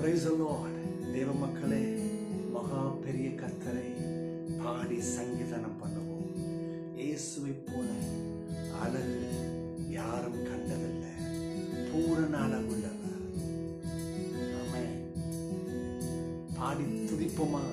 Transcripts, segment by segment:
Praise the Lord. தேவ மக்களே, மகா பெரிய கர்த்தரை பாடி சங்கீதனம் பண்ணுவோம். இயேசுவை போல அழகு யாரும் கண்டதில்லை. பூரண அழகுள்ளவர். ஆமென். பாடி துதிப்போமா?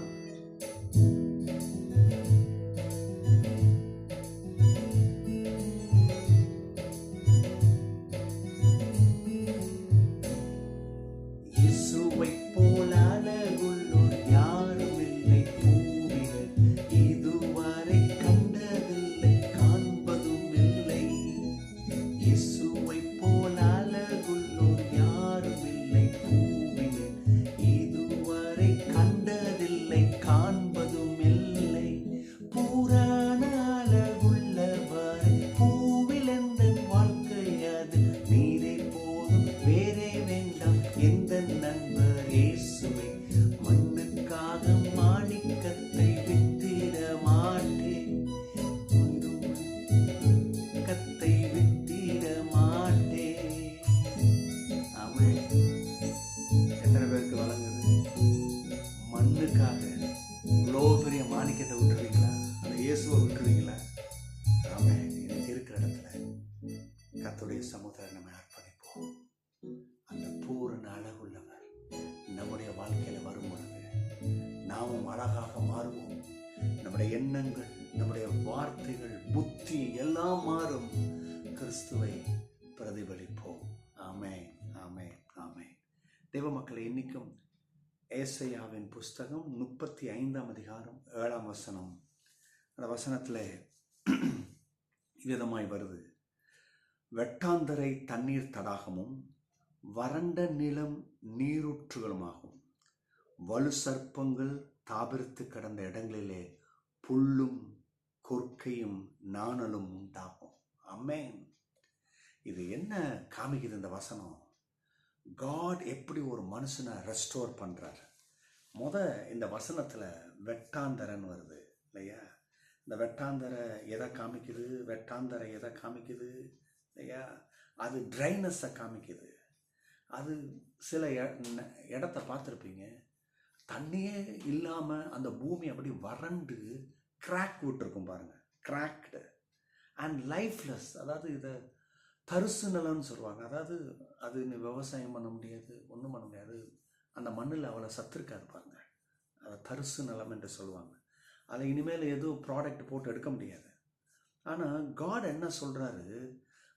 கர்த்தருடைய சமுதாயம் நம்ம அர்ப்பணிப்போம். அந்த பூரண அழகுள்ளவர் நம்முடைய வாழ்க்கையில வரும் பொழுது நாமும் அழகாக மாறுவோம். நம்முடைய எண்ணங்கள், நம்முடைய வார்த்தைகள், புத்தி எல்லாம் மாறும். கிறிஸ்துவை பிரதிபலிப்போம். ஆமென், ஆமென், ஆமென். தேவ மக்களை, இன்னைக்கும் ஏசாயாவின் புஸ்தகம் 35ஆம் அதிகாரம் 7ஆம் வசனம். அந்த வசனத்தில் விதமாய் வருது: வெட்டாந்தரை தண்ணீர் தடாகமும் வறண்ட நிலம் நீரூற்றுகளுமாகும். வலு சர்ப்பங்கள் தாபிரித்து கிடந்த இடங்களிலே புல்லும் கொற்கையும் நாணலும் உண்டாகும். ஆமென். இது என்ன காமிக்குது இந்த வசனம்? காட் எப்படி ஒரு மனுஷனை ரெஸ்டோர் பண்றார். இந்த வசனத்துல வெட்டாந்தரன் வருது இல்லையா? இந்த வெட்டாந்தரை எதை காமிக்குது? வெட்டாந்தரை எதை காமிக்குது இல்லையா? அது ட்ரைனஸை காமிக்குது. அது சில இடத்த பார்த்துருப்பீங்க, தண்ணியே இல்லாமல் அந்த பூமி அப்படி வறண்டு கிராக் விட்டுருக்கும் பாருங்க. Cracked and lifeless. அதாவது இதை தரிசு நிலம்னு சொல்லுவாங்க. அதாவது அது விவசாயம் பண்ண முடியாது, ஒன்றும் பண்ண முடியாது. அந்த மண்ணில் அவ்வளோ சத்து இருக்காது பாருங்க. அதை தரிசு நிலம் என்று சொல்லுவாங்க. அதை இனிமேல் எதுவும் ப்ராடக்ட் போட்டு எடுக்க முடியாது. ஆனால் காட் என்ன சொல்கிறாரு?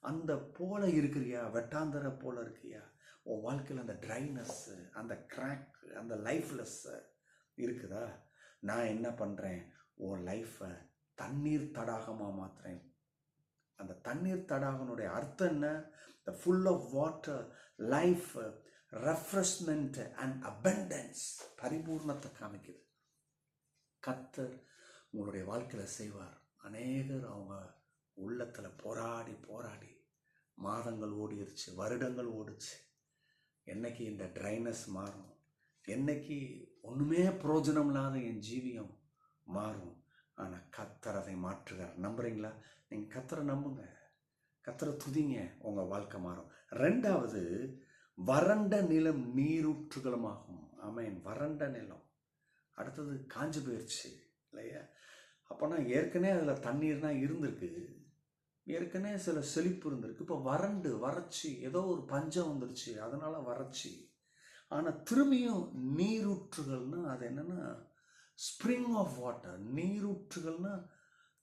அந்த போல இருக்கிறியா, வெட்டாந்தரை போல இருக்கியா? உன் வாழ்க்கையில் அந்த ட்ரைனஸ்ஸு, அந்த கிராக், அந்த லைஃப்லெஸ் இருக்குதா? நான் என்ன பண்ணுறேன்? உன் லைஃப்பை தண்ணீர் தடாகமாக மாற்றுறேன். அந்த தண்ணீர் தடாகனுடைய அர்த்தம் என்ன? The full of water, life, refreshment and abundance, பரிபூர்ணத்தை காமிக்குது. கர்த்தர் உங்களுடைய வாழ்க்கையில் செய்வார். அநேகர் அவங்க உள்ளத்தில் போராடி போராடி மாதங்கள் ஓடிடுச்சு, வருடங்கள் ஓடிச்சு. என்னைக்கு இந்த ட்ரைனஸ் மாறும்? என்னைக்கு ஒன்றுமே பிரயோஜனம் இல்லாத என் ஜீவியம் மாறும்? ஆனால் கர்த்தர் அதை மாற்றுகிறார். நம்புறீங்களா? நீங்கள் கர்த்தரை நம்புங்க, கர்த்தரை துதிங்க, உங்கள் வாழ்க்கை மாறும். ரெண்டாவது, வறண்ட நிலம் நீரூற்றுகளுமாகும். ஆமென். வறண்ட நிலம். அடுத்தது காஞ்சு போயிடுச்சு இல்லையா? அப்போனா ஏற்கனவே அதில் தண்ணீர்னா இருந்திருக்கு, ஏற்கனவே சில செழிப்பு இருந்திருக்கு. இப்போ வறண்டு வறட்சி, ஏதோ ஒரு பஞ்சம் வந்துருச்சு, அதனால வறட்சி. ஆனால் திரும்பியும் நீரூற்றுகள்னா அது என்னன்னா ஸ்ப்ரிங் ஆஃப் வாட்டர். நீரூற்றுகள்னா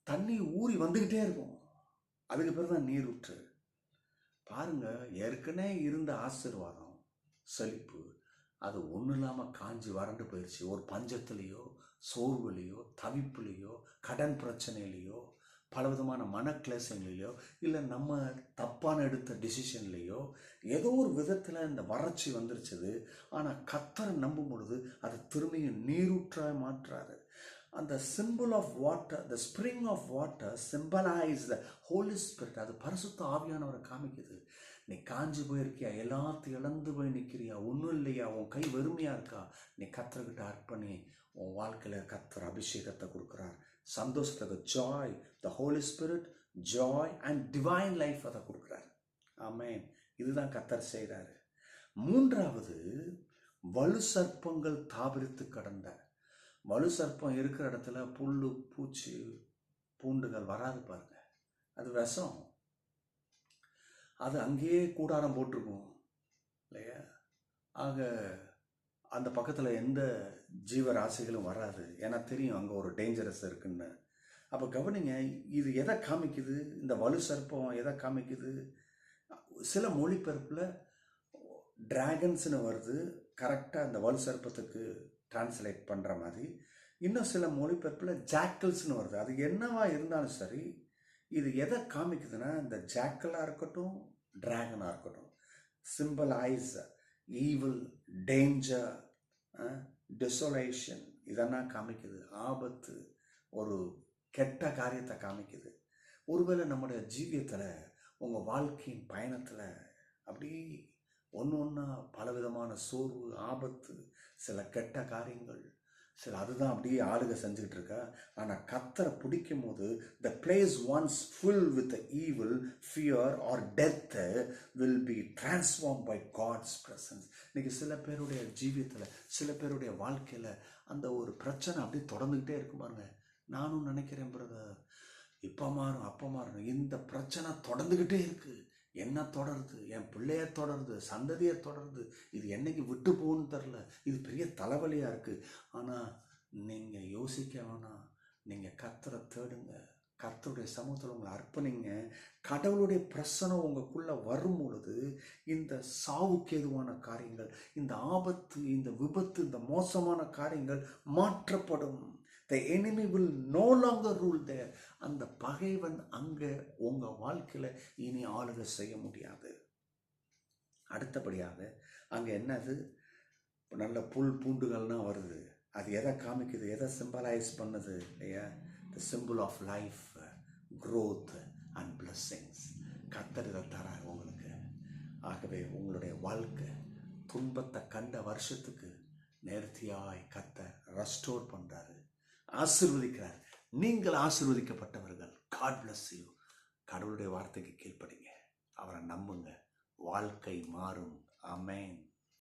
தண்ணி ஊறி வந்துக்கிட்டே இருக்கும். அதுக்கு பேர் தான் நீரூற்று. பாருங்க, ஏற்கனவே இருந்த ஆசீர்வாதம், செழிப்பு, அது ஒன்றும் இல்லாமல் காஞ்சி வறண்டு போயிடுச்சு. ஒரு பஞ்சத்துலேயோ, சோர்வுலேயோ, தவிப்புலேயோ, கடன் பிரச்சனையிலையோ, பலவிதமான மனக்லேசங்களையோ, இல்லை நம்ம தப்பான எடுத்த டிசிஷன்லேயோ, ஏதோ ஒரு விதத்தில் இந்த வறட்சி வந்துருச்சுது. ஆனால் கர்த்தரை நம்பும் பொழுது அதை திரும்பியும் நீரூற்றாக மாற்றுறாரு. அந்த symbol of water, the spring of water symbolise the holy spirit. அது பரிசுத்த ஆவியானவரை காமிக்குது. நீ காஞ்சி போயிருக்கியா, எல்லாத்தையும் இழந்து போய் நிற்கிறியா, ஒன்றும் இல்லையா, உன் கை வெறுமையாக இருக்கா, நீ கர்த்தர்கிட்ட அர்ப்பணி. உன் வாழ்க்கையில் கர்த்தர் அபிஷேகத்தை கொடுக்குறார். சந்தோஷத்துக்கு joy, the holy spirit, joy and divine life அதை கொடுக்குறாரு. ஆமென். இதுதான் கர்த்தர் செய்கிறாரு. மூன்றாவது, வலு சர்ப்பங்கள் தாபிரித்து கடந்த. வலு சர்ப்பம் இருக்கிற இடத்துல புல்லு பூச்சி பூண்டுகள் வராது பாருங்க, அது விஷம். அது அங்கேயே கூடாரம் போட்டிருக்கும் இல்லையா? ஆக அந்த பக்கத்தில் எந்த ஜீவராசிகளும் வராது, ஏன்னா தெரியும் அங்கே ஒரு டேஞ்சரஸ் இருக்குன்னு. அப்போ கவனிங்க, இது எதை காமிக்குது? இந்த வலு சர்ப்பம் எதை காமிக்குது? சில மொழிபெயர்ப்பில் டிராகன்ஸ்னு வருது, கரெக்டாக அந்த வலு சர்ப்பத்துக்கு டிரான்ஸ்லேட் பண்ணுற மாதிரி. இன்னும் சில மொழிபெயர்ப்பில் ஜாக்கல்ஸ்னு வருது. அது என்னவா இருந்தாலும் சரி, இது எதை காமிக்குதுன்னா, இந்த ஜாக்கலாக இருக்கட்டும் டிராகனாக இருக்கட்டும், சிம்பலைஸ் ஈவில், டேஞ்சர், டெசோலேஷன், இதெல்லாம் காமிக்குது. ஆபத்து, ஒரு கெட்ட காரியத்தை காமிக்குது. ஒருவேளை நம்முடைய ஜீவியத்தில், உங்கள் வாழ்க்கையின் பயணத்தில் அப்படி ஒன்று ஒன்றா பலவிதமான சோர்வு, ஆபத்து, சில கெட்ட காரியங்கள், சில அதுதான் அப்படியே ஆளுக செஞ்சுக்கிட்டு இருக்கா. ஆனால் கர்த்தரை பிடிக்கும் போது the place once filled with the evil, fear or death will be transformed by God's presence. இன்னைக்கு சில பேருடைய ஜீவியத்தில், சில பேருடைய வாழ்க்கையில் அந்த ஒரு பிரச்சனை அப்படியே தொடர்ந்துக்கிட்டே இருக்கு பாருங்க. நானும் நினைக்கிறேன் பிரதர், இப்போ மாறும் அப்போ மாறும், இந்த பிரச்சனை தொடர்ந்துக்கிட்டே இருக்கு. என்ன தொடருது? என் பிள்ளைய தொடருது, சந்ததியை தொடருது. இது என்னைக்கு விட்டு போகணும்னு தெரில. இது பெரிய தலைவலியாக இருக்குது. ஆனால் நீங்கள் யோசிக்க வேணாம், நீங்கள் கர்த்தரை தேடுங்க, கர்த்தருடைய சமூகத்தில் உங்களை அர்ப்பணிங்க. கடவுளுடைய பிரசனம் உங்களுக்குள்ளே வரும் பொழுது இந்த சாவுக்கு ஏதுவான காரியங்கள், இந்த ஆபத்து, இந்த விபத்து, இந்த மோசமான காரியங்கள் மாற்றப்படும். The enemy will no longer rule there. அந்த பகைவன் அங்கே உங்கள் வாழ்க்கையில் இனி ஆளுகை செய்ய முடியாது. அடுத்தபடியாக அங்கே என்னது? நல்ல புல் பூண்டுகள்லாம் வருது. அது எதை காமிக்குது? எதை சிம்பலைஸ் பண்ணுது இல்லையா? The simple of life, growth and blessings. கர்த்தர் இதை தரார் உங்களுக்கு. ஆகவே உங்களுடைய வாழ்க்கை துன்பத்தை கண்ட வருஷத்துக்கு நேர்த்தியாய் கர்த்தர் ரெஸ்டோர் பண்ணுறாரு, ஆசீர்வதிக்கிறார். நீங்கள் ஆசீர்வதிக்கப்பட்டவர்கள். God bless you. கடவுளுடைய வார்த்தைக்கு கீழ்ப்படிங்க, அவரை நம்புங்க, வாழ்க்கை மாறும். ஆமென்.